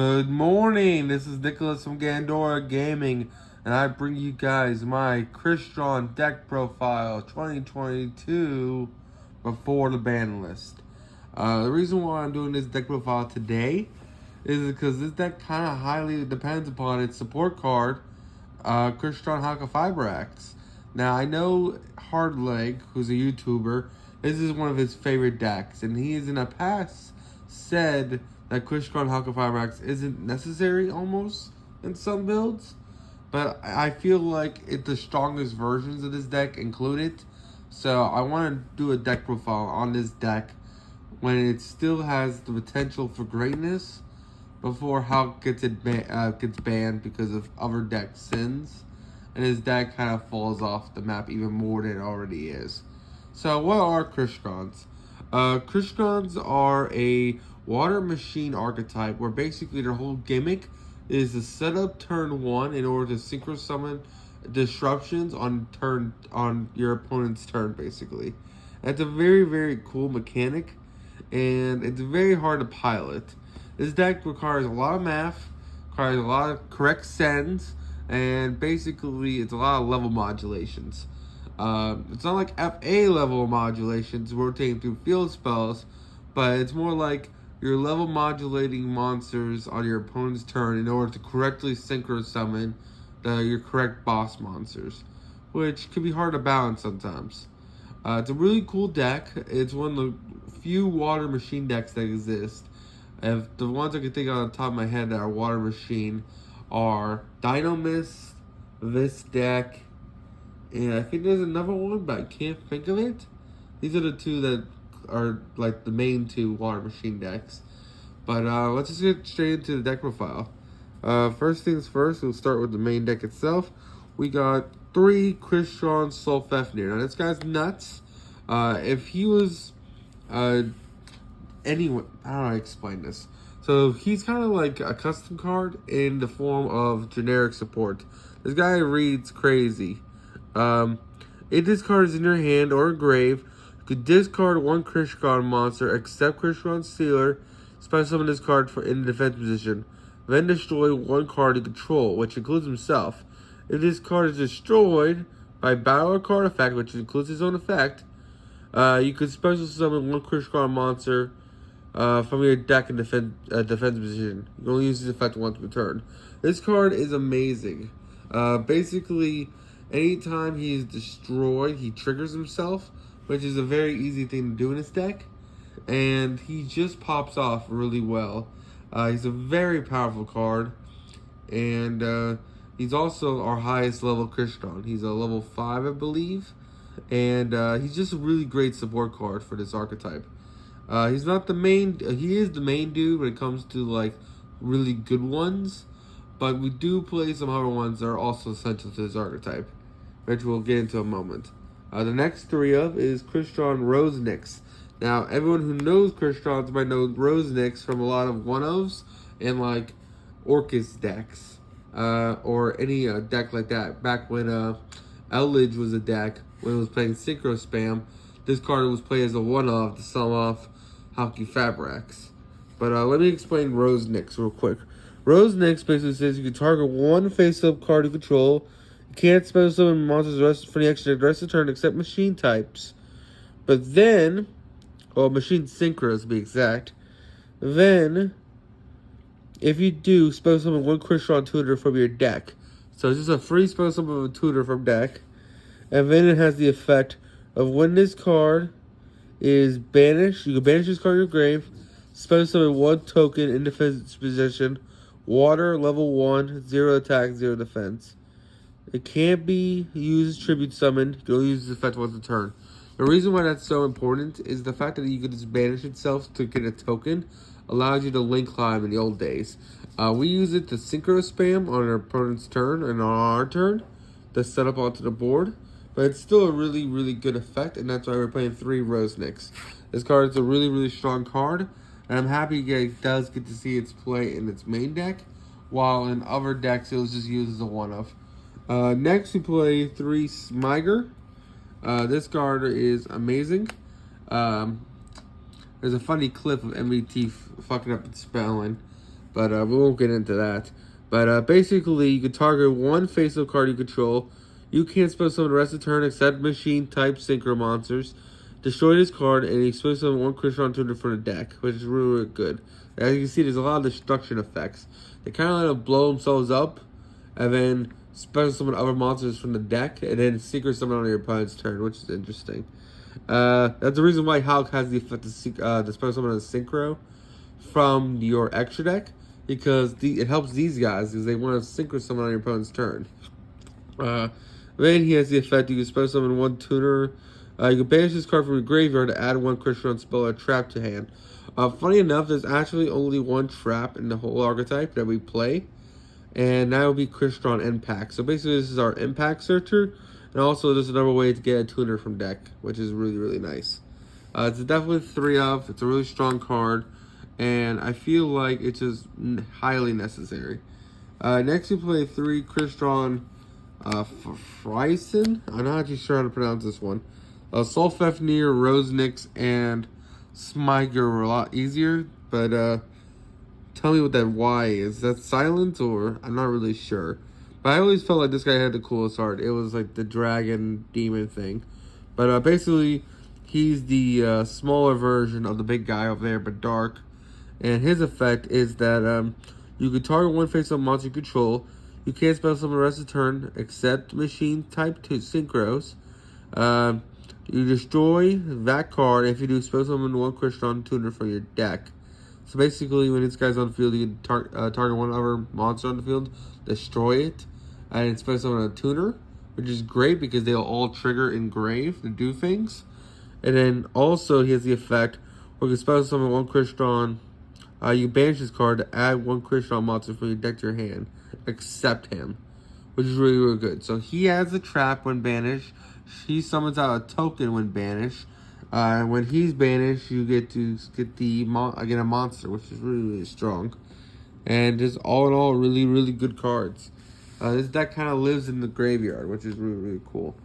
Good morning, this is Nicholas from Gandora Gaming, and I bring you guys my Crystron deck profile 2022 before the ban list. The reason why I'm doing this deck profile today is because this deck kind of highly depends upon its support card, Crystron Halqifibrax. Now, I know Hardleg, who's a YouTuber, this is one of his favorite decks, and he has in the past said that Crystron Halqifibrax isn't necessary almost in some builds, but I feel like it's the strongest versions of this deck include it. So I want to do a deck profile on this deck when it still has the potential for greatness before Hulk gets banned because of other deck sins, and his deck kind of falls off the map even more than it already is. So what are Crystons? Crystons are a water machine archetype where basically their whole gimmick is to set up turn one in order to synchro summon disruptions on your opponent's turn basically. That's a very cool mechanic, and it's very hard to pilot. This deck requires a lot of math, requires a lot of correct sends, and basically it's a lot of level modulations. It's not like FA level modulations rotating through field spells, but it's more like you're level modulating monsters on your opponent's turn in order to correctly synchro summon your correct boss monsters, which can be hard to balance sometimes. It's a really cool deck. It's one of the few water machine decks that exist. If the ones I can think of on the top of my head that are water machine are Dynomist, this deck, and I think there's another one, but I can't think of it. These are the two that are like the main two water machine decks. But let's just get straight into the deck profile. First things first, we'll start with the main deck itself. We got 3 Crystron Sulfefnir. Now this guy's nuts. If he was anyway, how do I explain this? So he's kind of like a custom card in the form of generic support. This guy reads crazy. If this card is in your hand or grave, you could discard 1 Crystron monster except Crystron Sealer, special summon this card in the defense position. Then destroy 1 card you control, which includes himself. If this card is destroyed by battle or card effect, which includes his own effect, you could special summon 1 Crystron monster from your deck in defense position. You can only use this effect once per turn. This card is amazing. Basically, anytime he is destroyed, he triggers himself, which is a very easy thing to do in his deck, and he just pops off really well. He's a very powerful card, and he's also our highest level Crystron. He's a level 5, I believe, and he's just a really great support card for this archetype. He's not the main, he is the main dude when it comes to like really good ones, but we do play some other ones that are also essential to this archetype, which we'll get into in a moment. The next 3 up is Crystron Rosenix. Now, everyone who knows Crystrons might know Rosenix from a lot of one-ofs and like Orcus decks, or any deck like that. Back when Eldridge was a deck, when it was playing Synchro Spam, this card was played as a one-off to sum off Halqifibrax. But let me explain Rosenix real quick. Rosenix basically says you can target 1 face-up card you control. You can't special summon monsters for the action the rest of the turn except machine types. But then, or machine synchros to be exact, then, if you do, special summon 1 Crystron tutor from your deck. So it's just a free special summon of a tutor from deck. And then it has the effect of when this card is banished, you can banish this card in your grave, special summon 1 token in defense position, water, level 1, 0 attack, 0 defense. It can't be used as tribute summon. You can only use this effect once a turn. The reason why that's so important is the fact that you can just banish itself to get a token allows you to link climb in the old days. We use it to synchro spam on our opponent's turn and on our turn to set up onto the board. But it's still a really good effect, and that's why we're playing 3 Rosenix. This card is a really strong card, and I'm happy it does get to see its play in its main deck, while in other decks it was just used as a one-off. Next, we play 3 Smiger. This card is amazing. There's a funny clip of MVT fucking up its spelling. but we won't get into that. But basically, you can target one face-up card you control. You can't spell summon the rest of the turn except machine-type synchro monsters. Destroy this card, and you expose summon one Crystron tuner from the deck, which is really, really good. As you can see, there's a lot of destruction effects. They kind of let them blow themselves up, and then special summon other monsters from the deck, and then secret summon on your opponent's turn, which is interesting. That's the reason why Hulk has the effect to special summon a synchro from your extra deck, because it helps these guys because they want to synchro summon on your opponent's turn. Then he has the effect you can special summon one tuner. You can banish this card from your graveyard to add one Crystron spell or trap to hand. Funny enough, there's actually only one trap in the whole archetype that we play, and that would be Crystron Impact. So basically, this is our Impact Searcher, and also there's another way to get a tuner from deck, which is really, really nice. It's definitely 3 of. It's a really strong card, and I feel like it's just highly necessary. Next, we play 3 Crystron Fryson. I'm not actually sure how to pronounce this one. Solfefnir, Rosenix, and Smyger are a lot easier, but tell me what that Y is. Is that silent, or I'm not really sure. But I always felt like this guy had the coolest art. It was like the dragon demon thing. But basically, he's the smaller version of the big guy over there, but dark. And his effect is that you can target one face-up monster you control. You can't spell summon the rest of the turn, except machine type 2 synchros. You destroy that card. If you do, spell summon one Crystron tuner from your deck. So basically, when this guy's on the field, you can target one other monster on the field, destroy it, and spell summon a tuner, which is great because they'll all trigger engrave to do things. And then also, he has the effect where you can spell summon one Crystron. You banish this card to add one Crystron monster from your deck to your hand, except him, which is really, really good. So he has a trap when banished. He summons out a token when banished. When he's banished, you get to get a monster, which is really, really strong. And just all in all, really, really good cards. This deck kind of lives in the graveyard, which is really, really cool.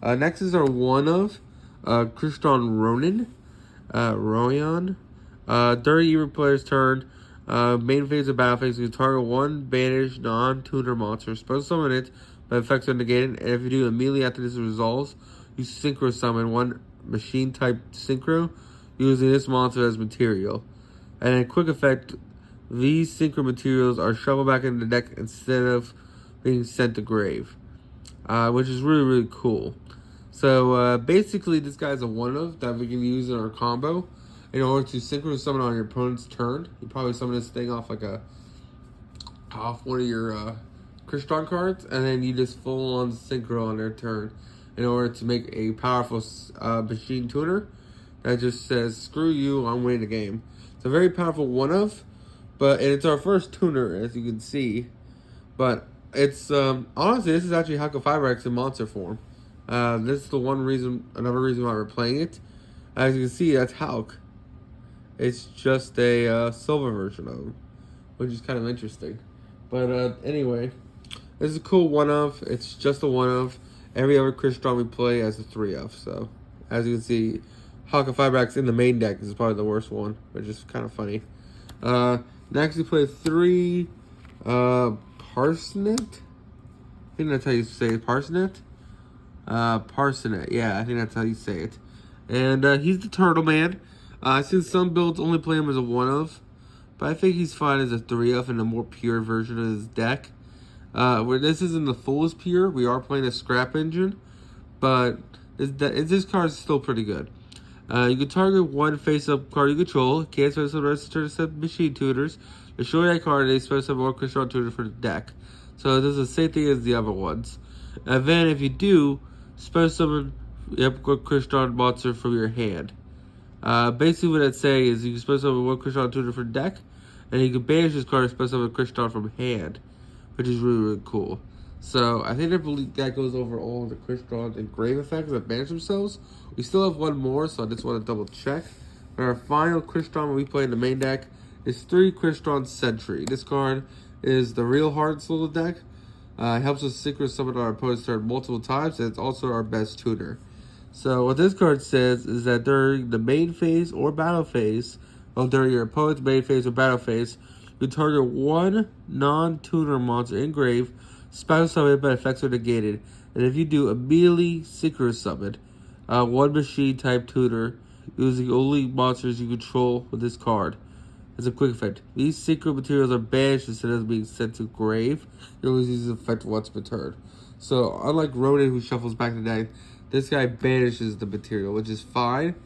Next is our one of Crystron Royan. During your player's turn, main phase of battle phase, you target one banished non-tuner monster. Special summon it, but effects are negated. And if you do immediately after this resolves, you synchro summon one machine type synchro using this monster as material. And in quick effect, these synchro materials are shuffled back into the deck instead of being sent to grave, which is really, really cool. So basically, this guy's a one of that we can use in our combo. In order to synchro summon on your opponent's turn, you probably summon this thing off one of your Crystron cards, and then you just full on synchro on their turn in order to make a powerful machine tuner that just says, "Screw you, I'm winning the game." It's a very powerful one of, and it's our first tuner, as you can see. But it's honestly, this is actually Halqifibrax in monster form. This is another reason why we're playing it. As you can see, that's Hulk. It's just a silver version of him, which is kind of interesting. But anyway, this is a cool one of. It's just a one of. Every other Crystron we play has a 3 of. So as you can see, Halqifibrax in the main deck is probably the worst one, which is kind of funny. Next we play 3 Parsonet. I think that's how you say it. Parsonet? Parsonet. Yeah, I think that's how you say it. And he's the Turtle Man. Since some builds only play him as a 1 of, but I think he's fine as a 3 of in a more pure version of his deck. Where this isn't the fullest pure, we are playing a scrap engine, but this card is still pretty good. You can target one face-up card you control, can't special the rest of the turn except machine tutors. Destroy that card and they special more Crystron tutor for the deck. So it does the same thing as the other ones. And then if you do, special summon Crystron monster from your hand. Basically what I'd say is you can special summon one Crystron tutor for deck, and you can banish this card and special summon Crystron from hand, which is really, really cool. So I think that goes over all of the Crystron and grave effects that banish themselves. We still have one more, so I just want to double check. And our final Crystron we play in the main deck is 3 Crystron Sentry. This card is the real hard soul of the deck. It helps us synchro summon our opponent's turn multiple times, and it's also our best tuner. So what this card says is that during the main phase or battle phase, during your opponent's main phase or battle phase, You target one non-tuner monster in grave, special summon but effects are negated. And if you do, immediately synchro summon one machine type tuner using only monsters you control with this card. As a quick effect, these secret materials are banished instead of being sent to grave. You only use this effect once per turn. So unlike Ronan, who shuffles back the deck, this guy banishes the material, which is fine.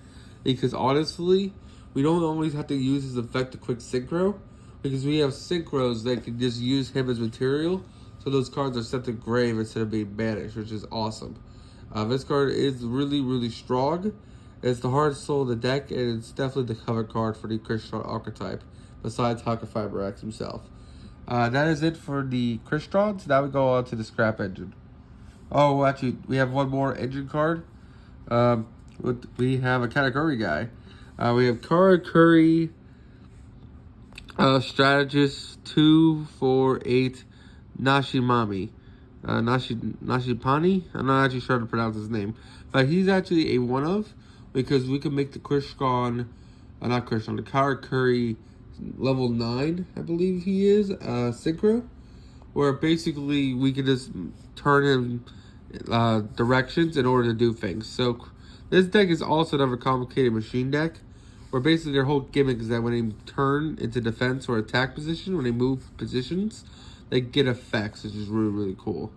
Because honestly, we don't always have to use his effect to quick synchro. Because we have synchros that can just use him as material. So those cards are sent to grave instead of being banished, which is awesome. This card is really, really strong. It's the hard soul of the deck, and it's definitely the cover card for the Crystron archetype, besides Halqifibrax himself. That is it for the Crystrons. Now we go on to the scrap engine. Oh, actually, we have one more engine card. We have a Katakuri guy. We have Karakuri Strategist 248 Nashimami. Nashipani? I'm not actually sure how to pronounce his name. But he's actually a one-of, because we can make the Crystron, not Crystron, the Karakuri level 9, I believe he is, synchro. Where basically we can just turn him directions in order to do things. So this deck is also another complicated machine deck, where basically their whole gimmick is that when they turn into defense or attack position, when they move positions, they get effects, which is really, really cool.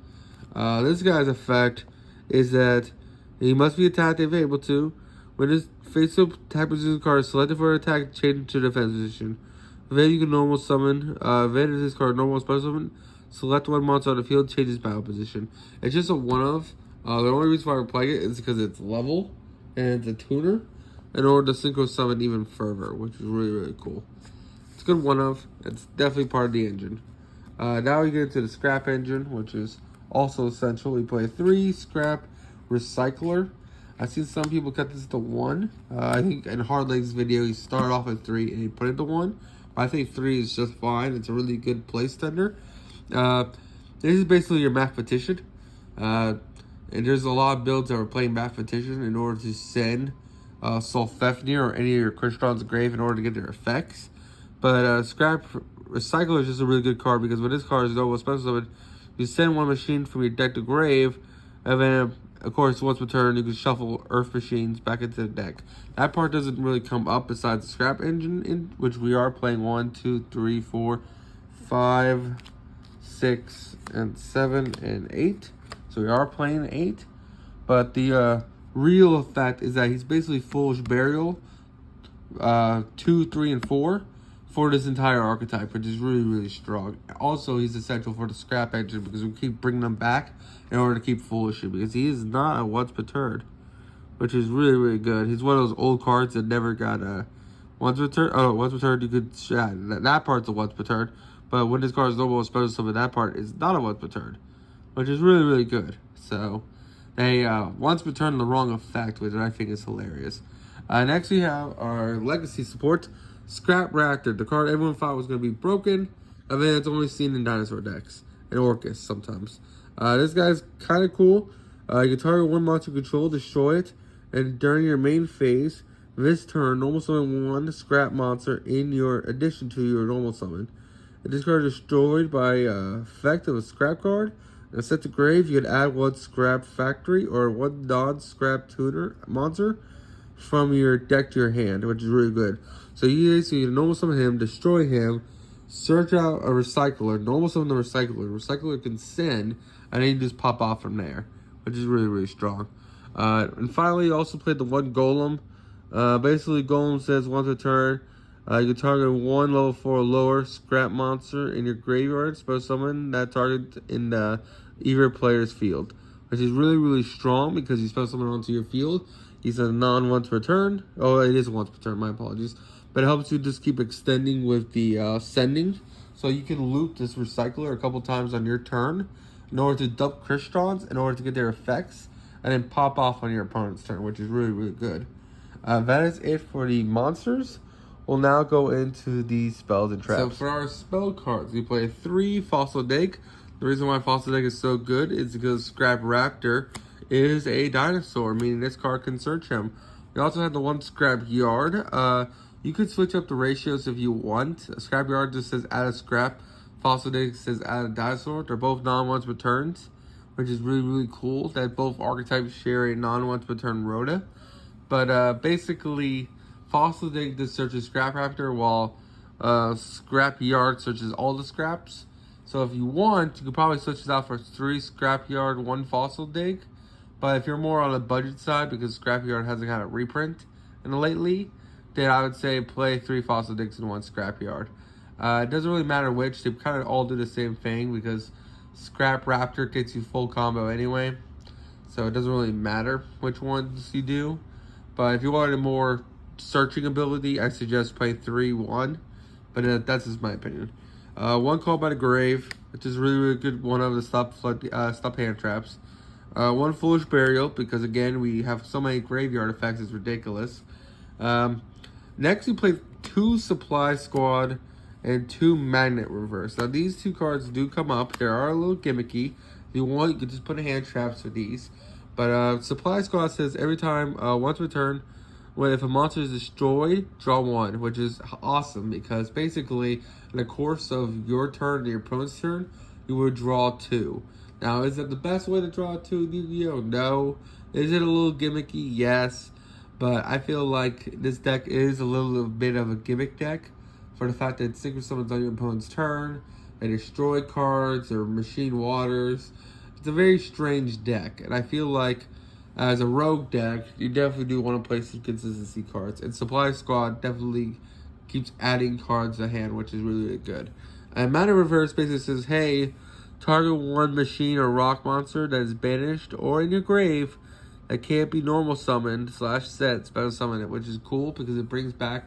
This guy's effect is that he must be attacked if able to. When his face-up attack position card is selected for an attack, change to defense position. Then you can normal summon. Then this card normal special summon. Select one monster on the field, changes battle position. It's just a one-of. The only reason why we're playing it is because it's level and it's a tuner, in order to synchro summon even further, which is really, really cool. It's a good one-of. It's definitely part of the engine. Now we get into the scrap engine, which is also essential. We play 3 scrap recycler. I've seen some people cut this to 1. I think in Hardleg's video, he started off at 3 and he put it to 1. But I think 3 is just fine. It's a really good place tender. This is basically your mathematician. And there's a lot of builds that are playing mathematician in order to send Solfefnir or any of your Crystron's grave in order to get their effects. But Scrap Recycler is just a really good card, because when this card is double special summon, you send one machine from your deck to grave, and then of course once per turn you can shuffle Earth machines back into the deck. That part doesn't really come up besides the scrap engine, in which we are playing 1, 2, 3, 4, 5, 6, and 7, and 8. So we are playing 8. But the real effect is that he's basically Foolish Burial 2, 3, and 4 for this entire archetype, which is really, really strong. Also, he's essential for the scrap engine, because we keep bringing him back in order to keep Foolish, because he is not a once per turn, which is really, really good. He's one of those old cards that never got a once per turn. Oh, once per turn you could, yeah, that part's a once per turn. But when this card is normal special summon, that part is not a once per turn, which is really, really good. So they once per turn the wrong effect, which I think is hilarious. Next we have our legacy support, Scrap Raptor. The card everyone thought was going to be broken, and then it's only seen in dinosaur decks and Orcus sometimes. This guy's kind of cool. You can target one monster you control, destroy it, and during your main phase, this turn, normal summon one scrap monster in your addition to your normal summon. If this card is destroyed by effect of a scrap card and set to grave, you can add one scrap factory or one non-scrap tuner monster from your deck to your hand, which is really good. So you normal summon him, destroy him, search out a recycler, normal summon the recycler. Recycler can send, and then you just pop off from there, which is really, really strong. And finally, you also played the one Golem. Basically, Golem says once a turn, you can target one level 4 or lower scrap monster in your graveyard, special summon that target in either player's field, which is really, really strong because you special summon onto your field. He's a non-once per turn. Oh, it is once per turn, my apologies. But it helps you just keep extending with the sending. So you can loop this recycler a couple times on your turn in order to dump Crystrons in order to get their effects, and then pop off on your opponent's turn, which is really, really good. That is it for the monsters. We'll now go into the spells and traps. So for our spell cards, we play 3 Fossil Dake. The reason why Fossil Dake is so good is because Scrap Raptor is a dinosaur, meaning this card can search him. We also have the one Scrap Yard. You could switch up the ratios if you want. Scrapyard just says add a scrap. Fossil Dig says add a dinosaur. They're both non-once returns, which is really, really cool that both archetypes share a non-once return rota. But basically, Fossil Dig just searches Scrap Raptor, while Scrapyard searches all the scraps. So if you want, you could probably switch this out for 3 Scrapyard, 1 Fossil Dig. But if you're more on the budget side, because Scrapyard hasn't had a reprint lately, then I would say play 3 Fossil Digs and 1 Scrapyard. It doesn't really matter which. They kind of all do the same thing, because Scrap Raptor gets you full combo anyway. So it doesn't really matter which ones you do. But if you wanted a more searching ability, I suggest play 3-1. But that's just my opinion. 1 Call by the Grave, which is really, really good. One of the stop hand traps. 1 Foolish Burial, because again, we have so many graveyard effects, it's ridiculous. Next, we play 2 Supply Squad and 2 Magnet Reverse. Now, these 2 cards do come up. They are a little gimmicky. If you want, you can just put in hand traps for these. But Supply Squad says every time, once per turn, if a monster is destroyed, draw 1, which is awesome, because basically, in the course of your turn and your opponent's turn, you would draw 2. Now, is it the best way to draw 2 in Yu-Gi-Oh? No. Is it a little gimmicky? Yes. But I feel like this deck is a little bit of a gimmick deck, for the fact that Synchro Summons on your opponent's turn, they destroy cards, or machine waters. It's a very strange deck, and I feel like as a rogue deck, you definitely do want to play some consistency cards. And Supply Squad definitely keeps adding cards to hand, which is really, really good. And Mana Reverse basically says, hey, target 1 machine or rock monster that is banished or in your grave that can't be normal summoned / set special summon it, which is cool because it brings back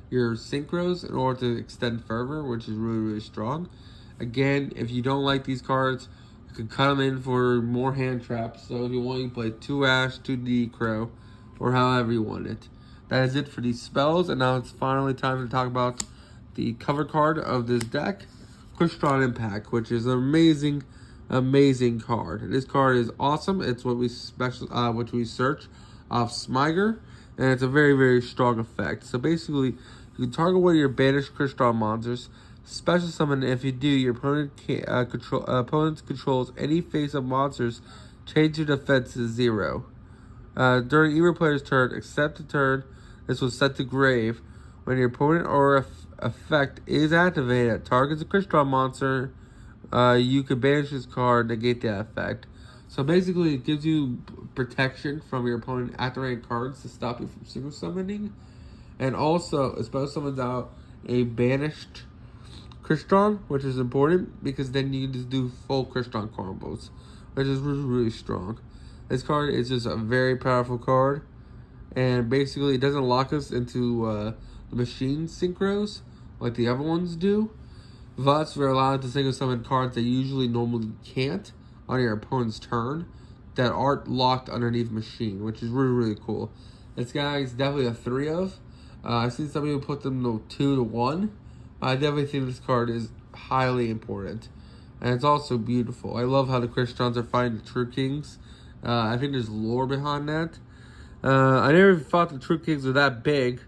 your synchros in order to extend fervor, which is really, really strong. Again, if you don't like these cards, you can cut them in for more hand traps. So if you want, you can play 2 Ash, 2 Crow, or however you want it. That is it for these spells, and now it's finally time to talk about the cover card of this deck, Crystron Impact, which is an amazing, amazing card. This card is awesome. It's what we search off Smiger, and it's a very, very strong effect. So basically, you can target one of your banished Crystron monsters, special summon. If you do, your opponent opponent controls any face-up monsters, change your defense to 0. During either player's turn, except a turn, this was set to grave. When your opponent or effect is activated that targets a Crystron monster, you can banish this card, negate that effect. So basically, it gives you protection from your opponent activating cards to stop you from single summoning. And also, it special summons out a banished Crystron, which is important because then you can just do full Crystron combos, which is really, really strong. This card is just a very powerful card, and basically it doesn't lock us into the machine synchros like the other ones do. Thus, we're allowed to single summon cards that usually normally can't on your opponent's turn that aren't locked underneath machine, which is really, really cool. This guy is definitely a 3 of. I've seen some people put them to 2 to 1. I definitely think this card is highly important. And it's also beautiful. I love how the Crystrons are fighting the True Kings. I think there's lore behind that. I never thought the True Kings were that big.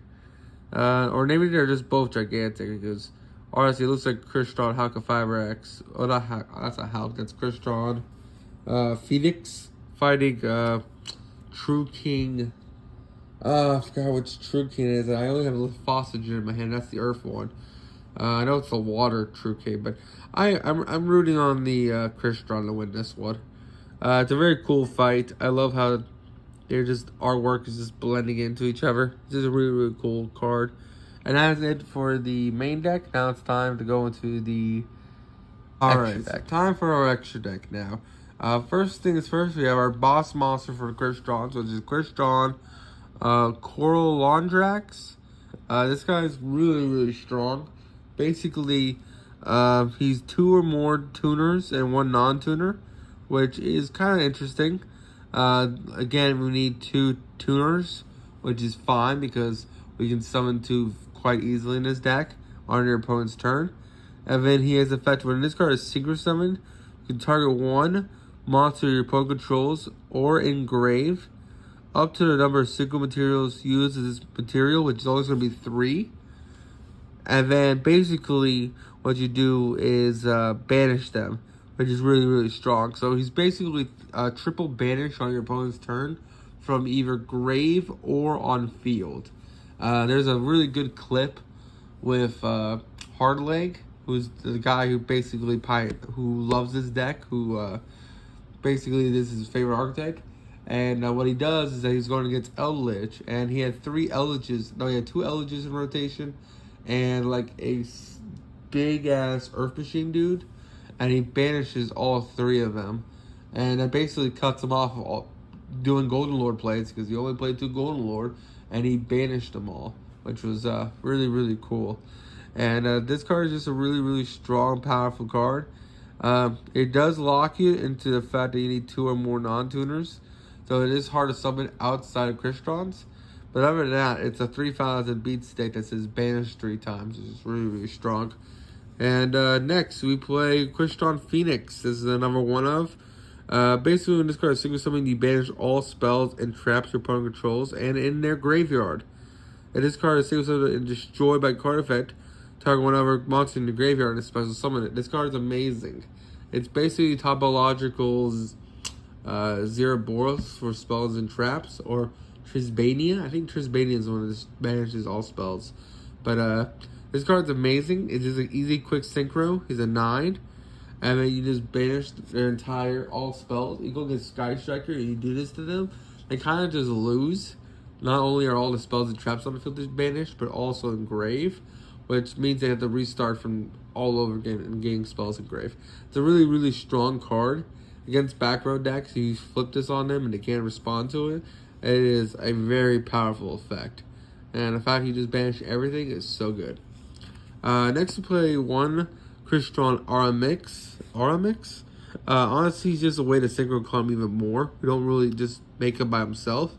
Or maybe they're just both gigantic, because honestly, it looks like Crystron, Halqifibrax. Oh, not that's a Halk, that's Crystron. Phoenix fighting True King. I forgot which True King it is. I only have a little Fossil in my hand. That's the Earth one. I know it's the Water True King, but I'm rooting on the Crystron to win this one. It's a very cool fight. I love how artwork is just blending into each other. This is a really, really cool card. And that's it for the main deck. Now it's time to go into the extra deck. Time for our extra deck now. First things first, we have our boss monster for the Crystron, which is Crystron Coral Londrax. This guy is really, really strong. Basically, he's 2 or more tuners and 1 non-tuner, which is kind of interesting. Again, we need 2 tuners, which is fine because we can summon 2 quite easily in this deck on your opponent's turn. And then he has effect when this card is Synchro Summoned, you can target 1 monster your opponent controls or engrave up to the number of synchro materials used as this material, which is always going to be 3. And then basically what you do is banish them, which is really, really strong. So he's basically triple banish on your opponent's turn from either grave or on field. There's a really good clip with Hardleg, who's the guy who basically who loves this deck, who basically this is his favorite archetype. And what he does is that he's going against Eldritch, and he had 3 Eldritches. No, he had 2 Eldritches in rotation, and like a big ass Earth Machine dude, and he banishes all 3 of them, and that basically cuts him off of doing Golden Lord plays because he only played 2 Golden Lord, and he banished them all, which was really, really cool. And this card is just a really, really strong, powerful card. It does lock you into the fact that you need 2 or more non-tuners. So it is hard to summon outside of Crystrons. But other than that, it's a 3,000 beat state that says banish 3 times, which is really, really strong. And next, we play Crystron Phoenix. This is the number 1 of. Basically, when this card is single summon, you banish all spells and traps your opponent controls and in their graveyard. And this card is single summoned and destroyed by card effect. Target whenever monster in the graveyard and special summon it. This card is amazing. It's basically Topological's Zeroboros for spells and traps, or Trisbania. I think Trisbania is one that banishes all spells. But this card's amazing. It's just an easy, quick synchro. He's a 9. And then you just banish their entire, all spells. You go against Sky Striker and you do this to them. They kind of just lose. Not only are all the spells and traps on the field just banished, but also engrave, which means they have to restart from all over again and gain spells engrave. It's a really, really strong card. Against back row decks, you flip this on them and they can't respond to it. It is a very powerful effect. And the fact you just banish everything is so good. Next we play 1 Crystron Aramix. Honestly, he's just a way to synchro climb even more. We don't really just make him by himself.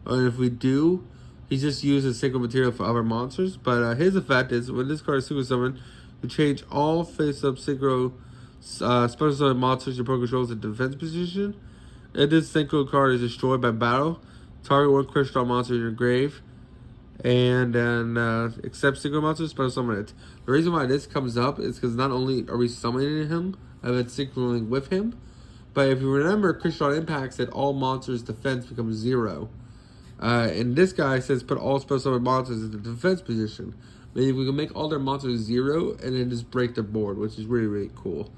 And if we do, he just uses synchro material for other monsters. But his effect is, when this card is synchro summoned, you change all face-up synchro special summon monsters your opponent controls in defense position. If this synchro card is destroyed by battle, target 1 Crystron monster in your grave, and then accept synchro monsters, special summon it. The reason why this comes up is because not only are we summoning him, and then synchroing with him, but if you remember, Crystron Impact said all monsters' defense becomes 0. And this guy says put all special summon monsters in the defense position. Meaning we can make all their monsters 0 and then just break their board, which is really, really cool.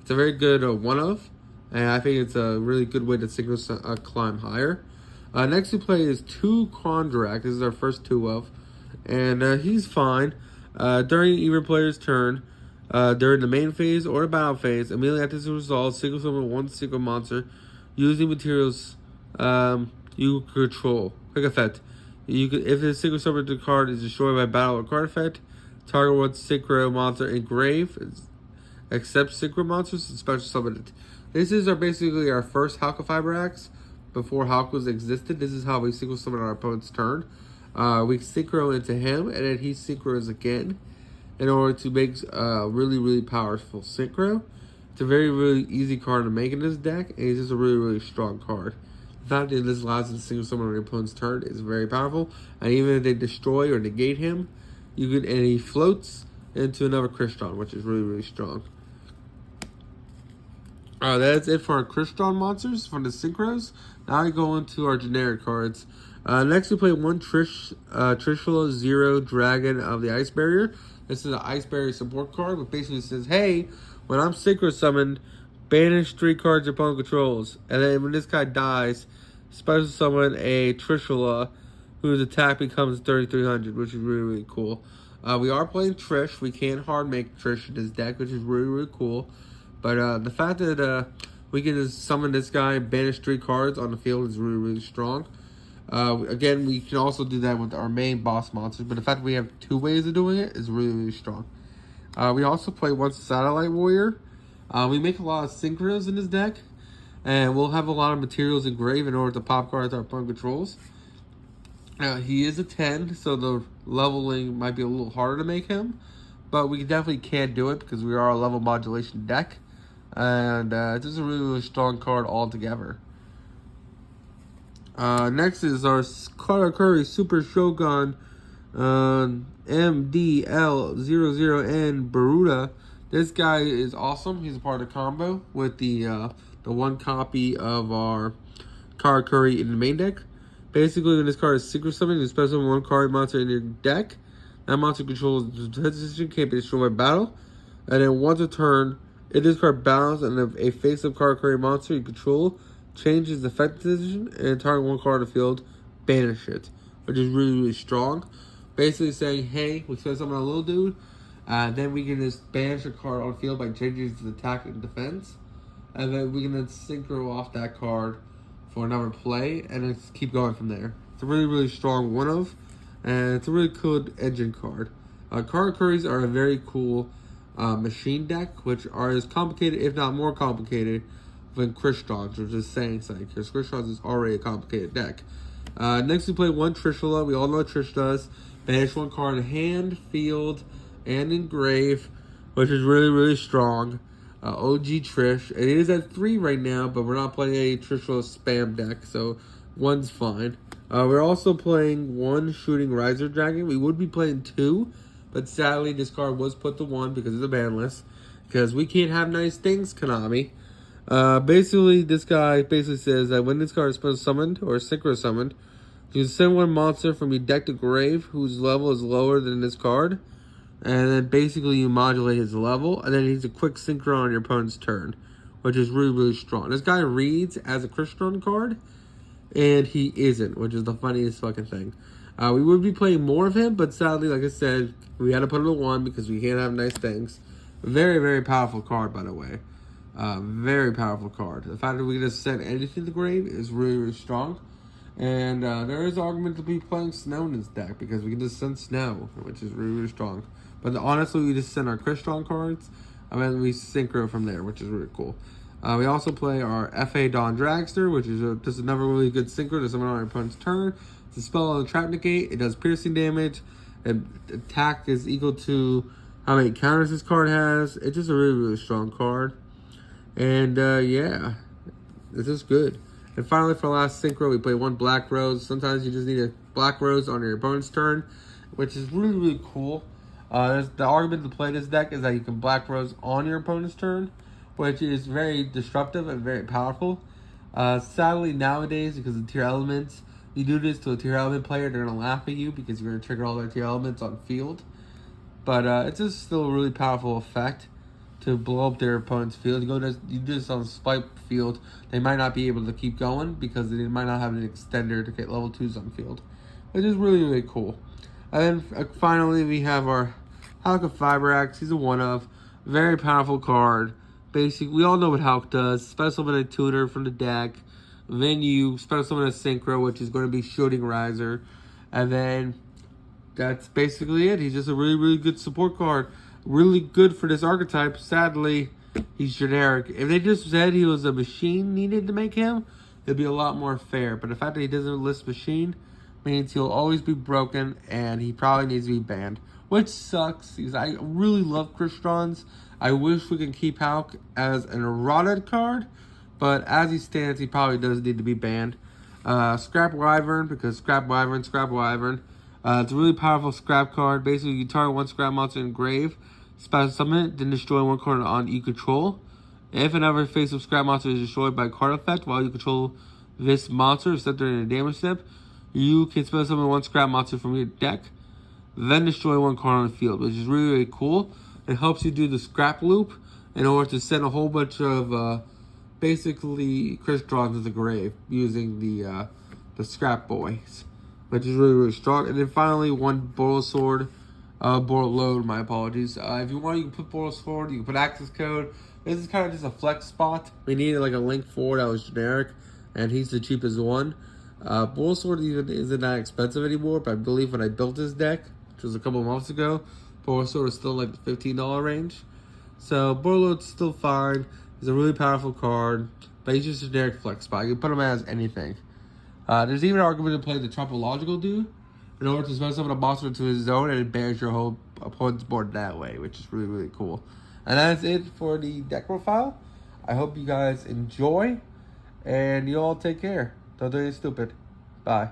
It's a very good 1-of, and I think it's a really good way to synchro climb higher. Next we play is 2 Krondrak. This is our first 2-of, and he's fine. During either player's turn, during the main phase or the battle phase, immediately after this resolve, single summon 1 single monster using materials you control. Quick effect. If the single summoned card is destroyed by battle or card effect, target 1 synchro monster engrave, accept synchro monsters, and special summon it. This is basically our first Halqifibrax before Halqos existed. This is how we synchro summon our opponent's turn. We synchro into him, and then he synchros again in order to make really, really powerful synchro. It's a very, really easy card to make in this deck, and it's just a really, really strong card. The fact that this allows you to single summon on your opponent's turn is very powerful, and even if they destroy or negate him, and he floats into another Crystron, which is really, really strong. That's it for our Crystron monsters from the synchros. Now we go into our generic cards. Next we play 1 Trishula 0 Dragon of the Ice Barrier. This is an Ice Barrier support card, which basically says, hey, when I'm synchro summoned, banish 3 cards your opponent controls. And then when this guy dies, special summon a Trishula whose attack becomes 3,300, which is really, really cool. We are playing Trish. We can hard make Trish in this deck, which is really, really cool. But the fact that we can just summon this guy and banish 3 cards on the field is really, really strong. Again, we can also do that with our main boss monsters, but the fact that we have 2 ways of doing it is really, really strong. We also play 1 Satellite Warrior. We make a lot of synchros in this deck, and we'll have a lot of materials engraved in order to pop cards our opponent controls. He is a 10, so the leveling might be a little harder to make him, but we definitely can do it because we are a level modulation deck. And this is a really, really strong card altogether. Next is our Karakuri Super Shogun MDL00N Baruda. This guy is awesome. He's a part of the combo with the one copy of our card curry in the main deck. Basically, when this card is secret summoned, you special summon one card monster in your deck. That monster controls the position, can't be destroyed by battle. And then once a turn, if this card battles and if a face-up card curry monster you control changes the effect position and target one card on the field, banish it, which is really, really strong. Basically saying, hey, we spend something on a little dude, then we can just banish a card on the field by changing its attack and defense. And then we can then synchro off that card for another play, and then keep going from there. It's a really, really strong one-of, and it's a really good engine card. Card curries are a very cool machine deck, which are as complicated, if not more complicated, than Crystron's, which is saying something, because Crystron's is already a complicated deck. Next we play one Trishula. We all know what Trish does. Banish one card in hand, field, and engrave, which is really, really strong. OG Trish. It is at 3 right now, but we're not playing a Trishula spam deck, so 1's fine. We're also playing 1 Shooting Riser Dragon. We would be playing 2, but sadly this card was put to 1 because of the ban list. Because we can't have nice things, Konami. Basically, this guy basically says that when this card is special summoned or synchro summoned, you can send one monster from your deck to grave whose level is lower than this card. And then basically you modulate his level, and then he's a quick synchro on your opponent's turn, which is really, really strong. This guy reads as a Crystron card, and he isn't, which is the funniest fucking thing. We would be playing more of him, but sadly, like I said, we had to put him to 1 because we can't have nice things. Very, very powerful card, by the way. Very powerful card. The fact that we can just send anything to the grave is really, really strong. And there is argument to be playing Snow in this deck because we can just send Snow, which is really, really strong. But honestly, we just send our Crystron cards, and then we synchro from there, which is really cool. We also play our FA Dawn Dragster, which is just another really good synchro to summon on our opponent's turn. It's a spell on the Trap Negate. It does piercing damage. And attack is equal to how many counters this card has. It's just a really, really strong card. And yeah, this is good. And finally, for last synchro, we play 1 Black Rose. Sometimes you just need a Black Rose on your opponent's turn, which is really, really cool. The argument to play this deck is that you can Black Rose on your opponent's turn, which is very disruptive and very powerful. Sadly, nowadays, because of tier elements, you do this to a tier element player, they're going to laugh at you because you're going to trigger all their tier elements on field. But it's just still a really powerful effect to blow up their opponent's field. You do this on Spike field, they might not be able to keep going because they might not have an extender to get level 2s on field, which is really, really cool. And then finally, we have our Halqifibrax. He's a one-of. Very powerful card. Basically, we all know what Halq does. Special summon a tutor from the deck. Then you special summon a synchro, which is going to be Shooting Riser. And then that's basically it. He's just a really, really good support card. Really good for this archetype. Sadly, he's generic. If they just said he was a machine needed to make him, it'd be a lot more fair. But the fact that he doesn't list machine means he'll always be broken, and he probably needs to be banned, which sucks because I really love Crystron's. I wish we could keep Halq as an eroded card, but as he stands, he probably does need to be banned. Scrap Wyvern, because Scrap Wyvern. It's a really powerful scrap card. Basically, you target 1 scrap monster in grave, special summon it, then destroy 1 card on you control. If another face-up scrap monster is destroyed by card effect while you control this monster, except during a damage step, you can special summon 1 scrap monster from your deck, then destroy 1 card on the field, which is really, really cool. It helps you do the scrap loop in order to send a whole bunch of basically Crystrons to the grave using the scrap boys, which is really, really strong. And then finally, 1 Boral Sword, Boral Load, my apologies. If you want, you can put Boral Sword, you can put access code. This is kind of just a flex spot. We needed like a Link 4 that was generic, and he's the cheapest one. Boral Sword even isn't that expensive anymore, but I believe when I built this deck, which was a couple months ago, Boral Sword was still like the $15 range. So Boral Load's still fine. He's a really powerful card, but he's just a generic flex spot. You can put him as anything. There's even an argument to play the Topological Dude in order to special summon a monster to his zone and it bans your whole opponent's board that way, which is really, really cool. And that's it for the deck profile. I hope you guys enjoy, and you all take care. Don't do anything stupid. Bye.